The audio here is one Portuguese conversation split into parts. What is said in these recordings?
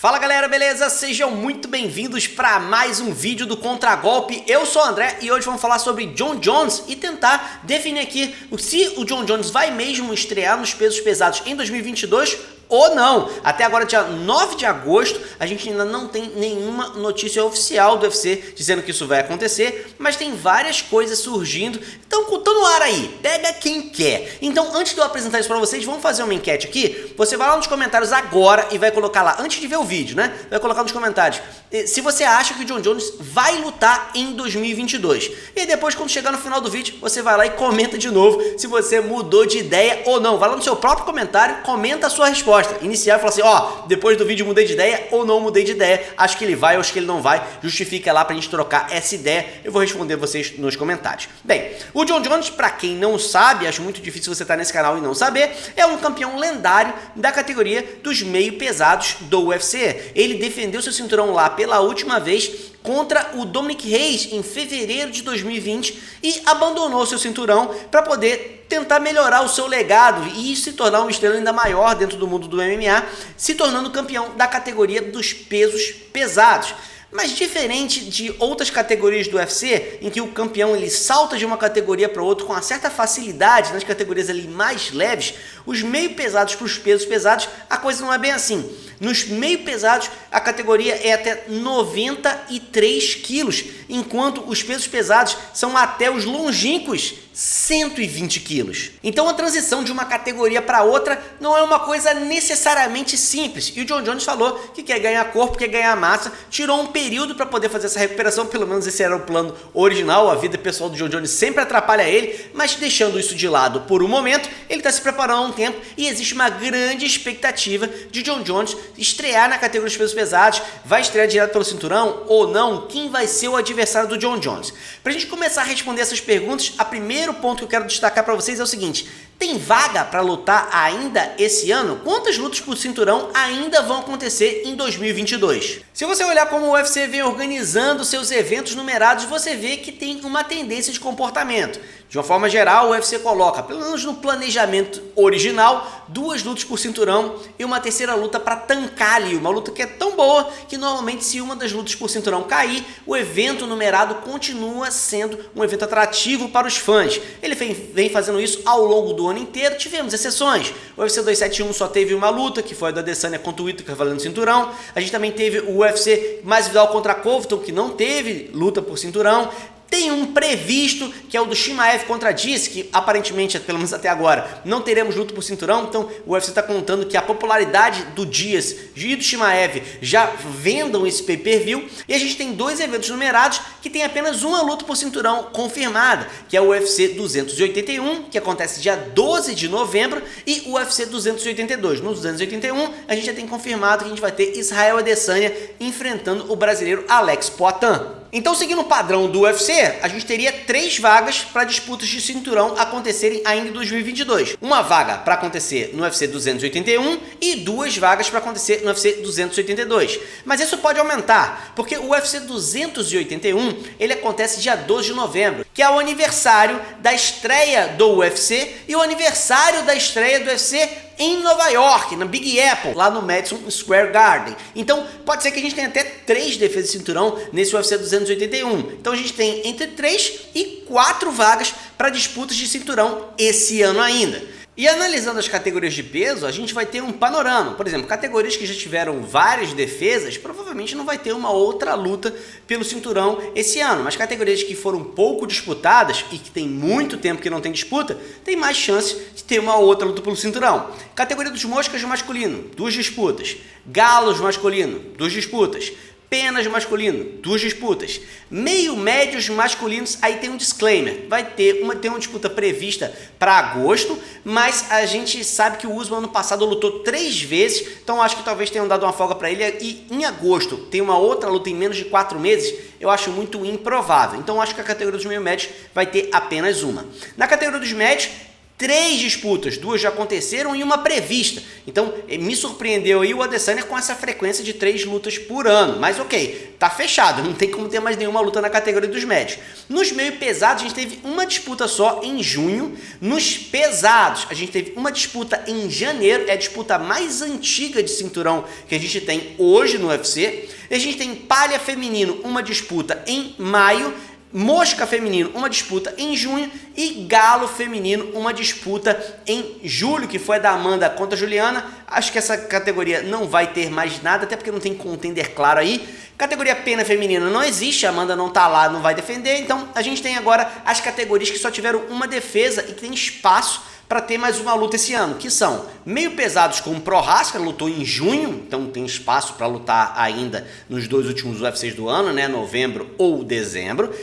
Fala galera, beleza? Sejam muito bem-vindos para mais um vídeo do Contragolpe. Eu sou o André e hoje vamos falar sobre Jon Jones e tentar definir aqui se o Jon Jones vai mesmo estrear nos pesos pesados em 2022 ou não. Até agora, dia 9 de agosto, a gente ainda não tem nenhuma notícia oficial do UFC dizendo que isso vai acontecer, mas tem várias coisas surgindo, então tá no ar aí, pega quem quer. Então, antes de eu apresentar isso pra vocês, vamos fazer uma enquete aqui. Você vai lá nos comentários agora e vai colocar lá, antes de ver o vídeo, né? Vai colocar nos comentários se você acha que o Jon Jones vai lutar em 2022. E depois, quando chegar no final do vídeo, você vai lá e comenta de novo se você mudou de ideia ou não. Vai lá no seu próprio comentário, comenta a sua resposta. Iniciar e falar assim, ó, depois do vídeo mudei de ideia ou não mudei de ideia, acho que ele vai ou acho que ele não vai, justifica lá pra gente trocar essa ideia, eu vou responder vocês nos comentários. Bem, o Jon Jones, pra quem não sabe, acho muito difícil você estar nesse canal e não saber, é um campeão lendário da categoria dos meio pesados do UFC. Ele defendeu seu cinturão lá pela última vez contra o Dominic Reyes em fevereiro de 2020 e abandonou seu cinturão para poder tentar melhorar o seu legado e se tornar uma estrela ainda maior dentro do mundo do MMA, se tornando campeão da categoria dos pesos pesados. Mas diferente de outras categorias do UFC, em que o campeão ele salta de uma categoria para outra com uma certa facilidade, nas categorias ali mais leves, os meio pesados para os pesos pesados, a coisa não é bem assim. Nos meio pesados, a categoria é até 93 quilos, enquanto os pesos pesados são até os longínquos 120 quilos. Então a transição de uma categoria para outra não é uma coisa necessariamente simples. E o Jon Jones falou que quer ganhar corpo, quer ganhar massa, tirou um período para poder fazer essa recuperação, pelo menos esse era o plano original, a vida pessoal do Jon Jones sempre atrapalha ele, mas deixando isso de lado por um momento, ele está se preparando há um tempo e existe uma grande expectativa de Jon Jones estrear na categoria dos pesos pesados, vai estrear direto pelo cinturão ou não, quem vai ser o adversário do Jon Jones. Para a gente começar a responder essas perguntas, o primeiro ponto que eu quero destacar para vocês é o seguinte: tem vaga para lutar ainda esse ano? Quantas lutas por cinturão ainda vão acontecer em 2022? Se você olhar como o UFC vem organizando seus eventos numerados, você vê que tem uma tendência de comportamento. De uma forma geral, o UFC coloca, pelo menos no planejamento original, 2 lutas por cinturão e uma terceira luta para tancar ali, uma luta que é tão boa que normalmente se uma das lutas por cinturão cair, o evento numerado continua sendo um evento atrativo para os fãs. Ele vem fazendo isso ao longo do ano inteiro, tivemos exceções. O UFC 271 só teve uma luta, que foi a da Adesanya contra o Whittaker valendo cinturão. A gente também teve o UFC Masvidal contra Covington, que não teve luta por cinturão. Tem um previsto, que é o do Chimaev contra Diaz, que aparentemente, pelo menos até agora, não teremos luta por cinturão, então o UFC está contando que a popularidade do Diaz e do Chimaev já vendam esse pay-per-view, e a gente tem 2 eventos numerados que tem apenas uma luta por cinturão confirmada, que é o UFC 281, que acontece dia 12 de novembro, e o UFC 282. No 281, a gente já tem confirmado que a gente vai ter Israel Adesanya enfrentando o brasileiro Alex Poatan. Então, seguindo o padrão do UFC, a gente teria 3 vagas para disputas de cinturão acontecerem ainda em 2022. Uma vaga para acontecer no UFC 281 e 2 vagas para acontecer no UFC 282. Mas isso pode aumentar, porque o UFC 281 ele acontece dia 12 de novembro, que é o aniversário da estreia do UFC e o aniversário da estreia do UFC em Nova York, na Big Apple, lá no Madison Square Garden. Então, pode ser que a gente tenha até 3 defesas de cinturão nesse UFC 281. Então, a gente tem entre 3 e 4 vagas para disputas de cinturão esse ano ainda. E analisando as categorias de peso, a gente vai ter um panorama. Por exemplo, categorias que já tiveram várias defesas, provavelmente não vai ter uma outra luta pelo cinturão esse ano. Mas categorias que foram pouco disputadas e que tem muito tempo que não tem disputa, tem mais chance de ter uma outra luta pelo cinturão. Categoria dos moscas masculino, 2 disputas. Galos masculino, 2 disputas. Penas masculino, 2 disputas. Meio médios masculinos, aí tem um disclaimer. Vai ter uma disputa prevista para agosto, mas a gente sabe que o Usman ano passado lutou 3 vezes, então acho que talvez tenham dado uma folga para ele e em agosto tem uma outra luta em menos de 4 meses, eu acho muito improvável. Então acho que a categoria dos meio médios vai ter apenas uma. Na categoria dos médios, 3 disputas, 2 já aconteceram e uma prevista. Então, me surpreendeu aí o Adesanya com essa frequência de 3 lutas por ano. Mas ok, tá fechado, não tem como ter mais nenhuma luta na categoria dos médios. Nos meio pesados, a gente teve uma disputa só em junho. Nos pesados, a gente teve uma disputa em janeiro, é a disputa mais antiga de cinturão que a gente tem hoje no UFC. A gente tem palha feminino, uma disputa em maio. Mosca feminino, uma disputa em junho, e galo feminino, uma disputa em julho, que foi a da Amanda contra a Juliana. Acho que essa categoria não vai ter mais nada, até porque não tem contender claro aí. Categoria pena feminina não existe, a Amanda não tá lá, não vai defender. Então a gente tem agora as categorias que só tiveram uma defesa e que tem espaço para ter mais uma luta esse ano, que são meio pesados com o Prochazka, lutou em junho, então tem espaço para lutar ainda nos 2 últimos UFCs do ano, né, novembro ou dezembro.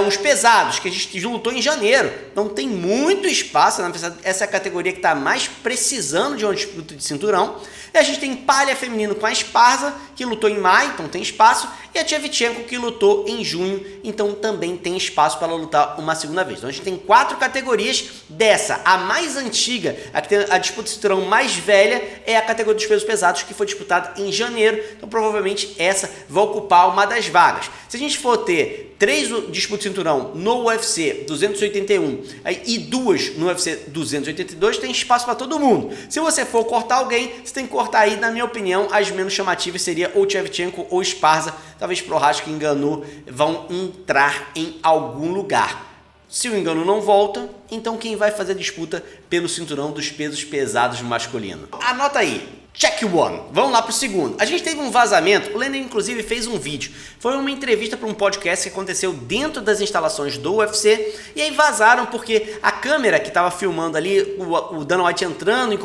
Os pesados, que a gente lutou em janeiro, então tem muito espaço, essa é a categoria que está mais precisando de uma disputa de cinturão. E a gente tem palha feminino com a Esparza, que lutou em maio, então tem espaço, e a Shevchenko, que lutou em junho, então também tem espaço para ela lutar uma segunda vez. Então a gente tem 4 categorias dessa. A mais antiga, a que tem a disputa de cinturão mais velha, é a categoria dos pesos pesados, que foi disputada em janeiro, então provavelmente essa vai ocupar uma das vagas. Se a gente for ter 3 disputas de cinturão no UFC 281 e 2 no UFC 282, tem espaço para todo mundo. Se você for cortar alguém, você tem que cortar aí, na minha opinião, as menos chamativas seria ou Shevchenko ou Esparza. Talvez Prochazka, Ngannou vão entrar em algum lugar. Se o Ngannou não volta, então quem vai fazer a disputa pelo cinturão dos pesos pesados masculino? Anota aí. Check 1. Vamos lá pro segundo. A gente teve um vazamento, o Lennon inclusive fez um vídeo. Foi uma entrevista para um podcast que aconteceu dentro das instalações do UFC, e aí vazaram porque a câmera que estava filmando ali, o Dana White entrando e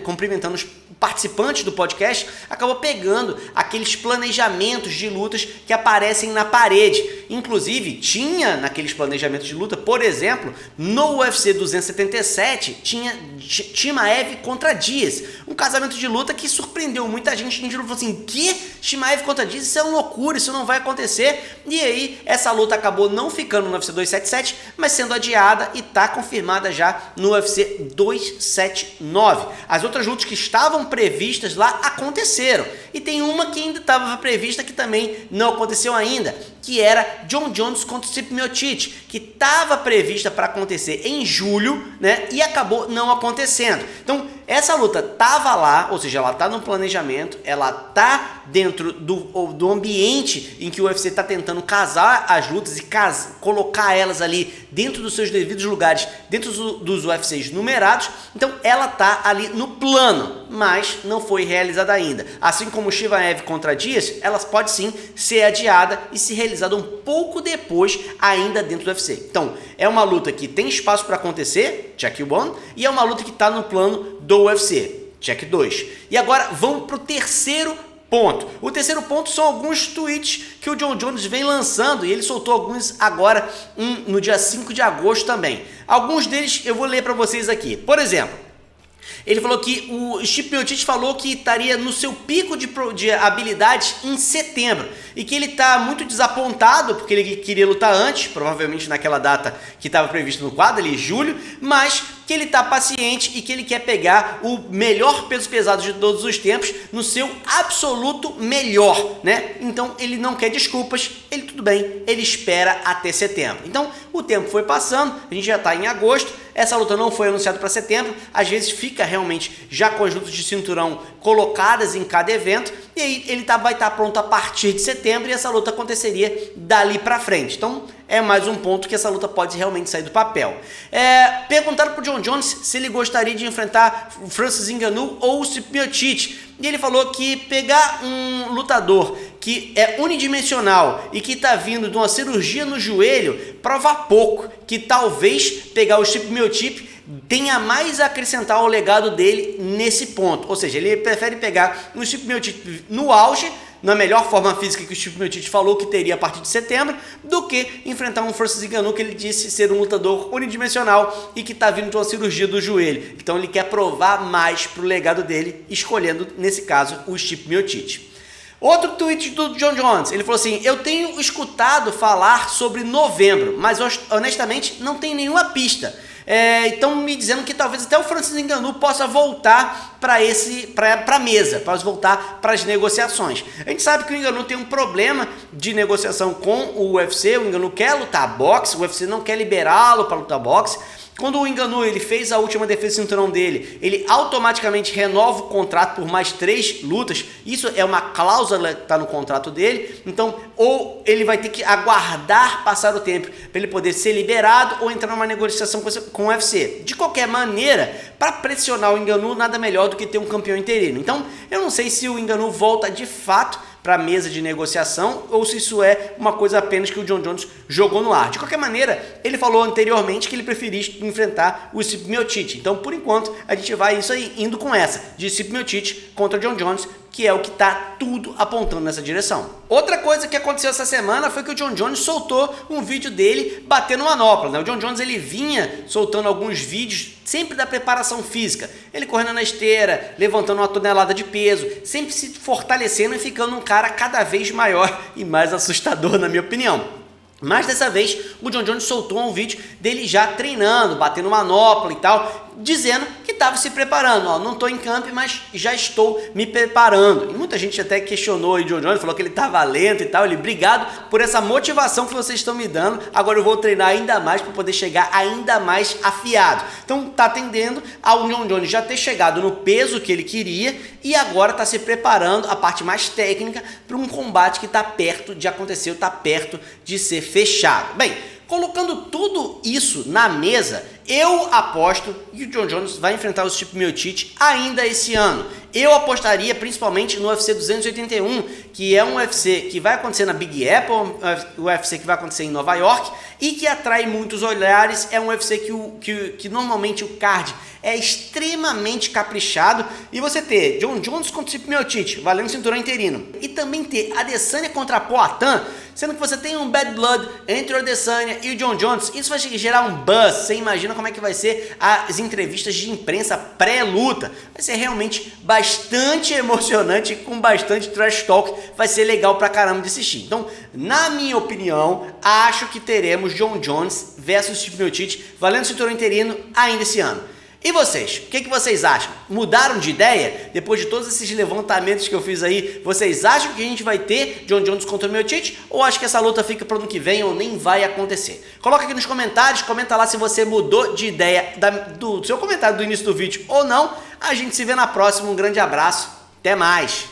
cumprimentando os participantes do podcast, acabou pegando aqueles planejamentos de lutas que aparecem na parede. Inclusive, tinha naqueles planejamentos de luta, por exemplo, no UFC 277, tinha Chimaev contra Diaz, um casamento de luta que surpreendeu muita gente. A gente falou assim, que? Chimaev contra Diaz? Isso é uma loucura, isso não vai acontecer. E aí, essa luta acabou não ficando no UFC 277, mas sendo adiada e está confirmada já no UFC 279. As outras lutas que estavam previstas lá aconteceram. E tem uma que ainda estava prevista que também não aconteceu ainda, que era Jon Jones contra o Stipe Miocic, que estava prevista para acontecer em julho, né, e acabou não acontecendo. Então, essa luta estava lá, ou seja, ela está no planejamento, ela está dentro do ambiente em que o UFC está tentando casar as lutas e colocar elas ali dentro dos seus devidos lugares, dentro dos UFCs numerados. Então, ela está ali no plano, mas não foi realizada ainda. Assim como o Chimaev contra Diaz, ela pode sim ser adiada e ser realizada um pouco depois, ainda dentro do UFC. Então, é uma luta que tem espaço para acontecer, check 1, e é uma luta que está no plano do UFC, check 2. E agora vamos para o terceiro ponto. O terceiro ponto são alguns tweets que o Jon Jones vem lançando, e ele soltou alguns agora no dia 5 de agosto também. Alguns deles eu vou ler para vocês aqui. Por exemplo, ele falou que o Stipe Miocic falou que estaria no seu pico de habilidades em setembro e que ele está muito desapontado porque ele queria lutar antes, provavelmente naquela data que estava prevista no quadro, ali julho, mas que ele está paciente e que ele quer pegar o melhor peso pesado de todos os tempos no seu absoluto melhor, né? Então ele não quer desculpas, ele tudo bem, ele espera até setembro. Então o tempo foi passando, a gente já está em agosto, essa luta não foi anunciada para setembro, às vezes fica realmente já com as lutas de cinturão colocadas em cada evento, e aí ele vai estar pronto a partir de setembro e essa luta aconteceria dali para frente. Então é mais um ponto que essa luta pode realmente sair do papel. Perguntaram para o Jon Jones se ele gostaria de enfrentar o Francis Ngannou ou o Stipe Miocic, e ele falou que pegar um lutador que é unidimensional e que está vindo de uma cirurgia no joelho prova pouco, que talvez pegar o Stipe Miocic tenha mais a acrescentar ao legado dele nesse ponto. Ou seja, ele prefere pegar o Stipe Miocic no auge, na melhor forma física que o Stipe Miocic falou que teria a partir de setembro, do que enfrentar um Francis Ngannou que ele disse ser um lutador unidimensional e que está vindo de uma cirurgia do joelho. Então ele quer provar mais pro legado dele, escolhendo, nesse caso, o Stipe Miocic. Outro tweet do Jon Jones, ele falou assim: eu tenho escutado falar sobre novembro, mas honestamente não tem nenhuma pista. Estão me dizendo que talvez até o Francis Ngannou possa voltar para a mesa, possa voltar para as negociações. A gente sabe que o Ngannou tem um problema de negociação com o UFC, o Ngannou quer lutar boxe, o UFC não quer liberá-lo para lutar boxe. Quando o Ngannou ele fez a última defesa de cinturão dele, ele automaticamente renova o contrato por mais 3 lutas. Isso é uma cláusula que está no contrato dele. Então, ou ele vai ter que aguardar passar o tempo para ele poder ser liberado ou entrar numa negociação com o UFC. De qualquer maneira, para pressionar o Ngannou, nada melhor do que ter um campeão interino. Então, eu não sei se o Ngannou volta de fato para a mesa de negociação ou se isso é uma coisa apenas que o Jon Jones jogou no ar. De qualquer maneira, ele falou anteriormente que ele preferia enfrentar o Stipe Miocic. Então, por enquanto, a gente vai isso aí indo com essa, de Stipe Miocic contra Jon Jones, que é o que está tudo apontando nessa direção. Outra coisa que aconteceu essa semana foi que o Jon Jones soltou um vídeo dele batendo manopla, né? O Jon Jones ele vinha soltando alguns vídeos sempre da preparação física, ele correndo na esteira, levantando 1 tonelada de peso, sempre se fortalecendo e ficando um cara cada vez maior e mais assustador, na minha opinião. Mas dessa vez o Jon Jones soltou um vídeo dele já treinando, batendo manopla e tal, dizendo que estava se preparando. Ó, não estou em camp, mas já estou me preparando. E muita gente até questionou o Jon Jones, falou que ele estava lento e tal. Ele, obrigado por essa motivação que vocês estão me dando. Agora eu vou treinar ainda mais para poder chegar ainda mais afiado. Então tá atendendo ao Jon Jones já ter chegado no peso que ele queria e agora está se preparando a parte mais técnica para um combate que está perto de acontecer, está perto de ser fechado. Bem, colocando tudo isso na mesa, eu aposto que o Jon Jones vai enfrentar o Stipe Miocic ainda esse ano. Eu apostaria principalmente no UFC 281, que é um UFC que vai acontecer na Big Apple, um UFC que vai acontecer em Nova York e que atrai muitos olhares. É um UFC que normalmente o card é extremamente caprichado, e você ter Jon Jones contra o Stipe Miocic, valendo cinturão interino, e também ter Adesanya contra Poatan, sendo que você tem um bad blood entre o Adesanya e o Jon Jones, isso vai gerar um buzz. Você imagina como é que vai ser as entrevistas de imprensa pré-luta. Vai ser realmente bastante emocionante, com bastante trash talk, vai ser legal pra caramba de assistir. Então, na minha opinião, acho que teremos Jon Jones versus Stipe Miocic, valendo cinturão interino ainda esse ano. E vocês? O que vocês acham? Mudaram de ideia? Depois de todos esses levantamentos que eu fiz aí, vocês acham que a gente vai ter Jon Jones contra o Miocic? Ou acho que essa luta fica para o ano que vem ou nem vai acontecer? Coloca aqui nos comentários, comenta lá se você mudou de ideia do seu comentário do início do vídeo ou não. A gente se vê na próxima, um grande abraço, até mais!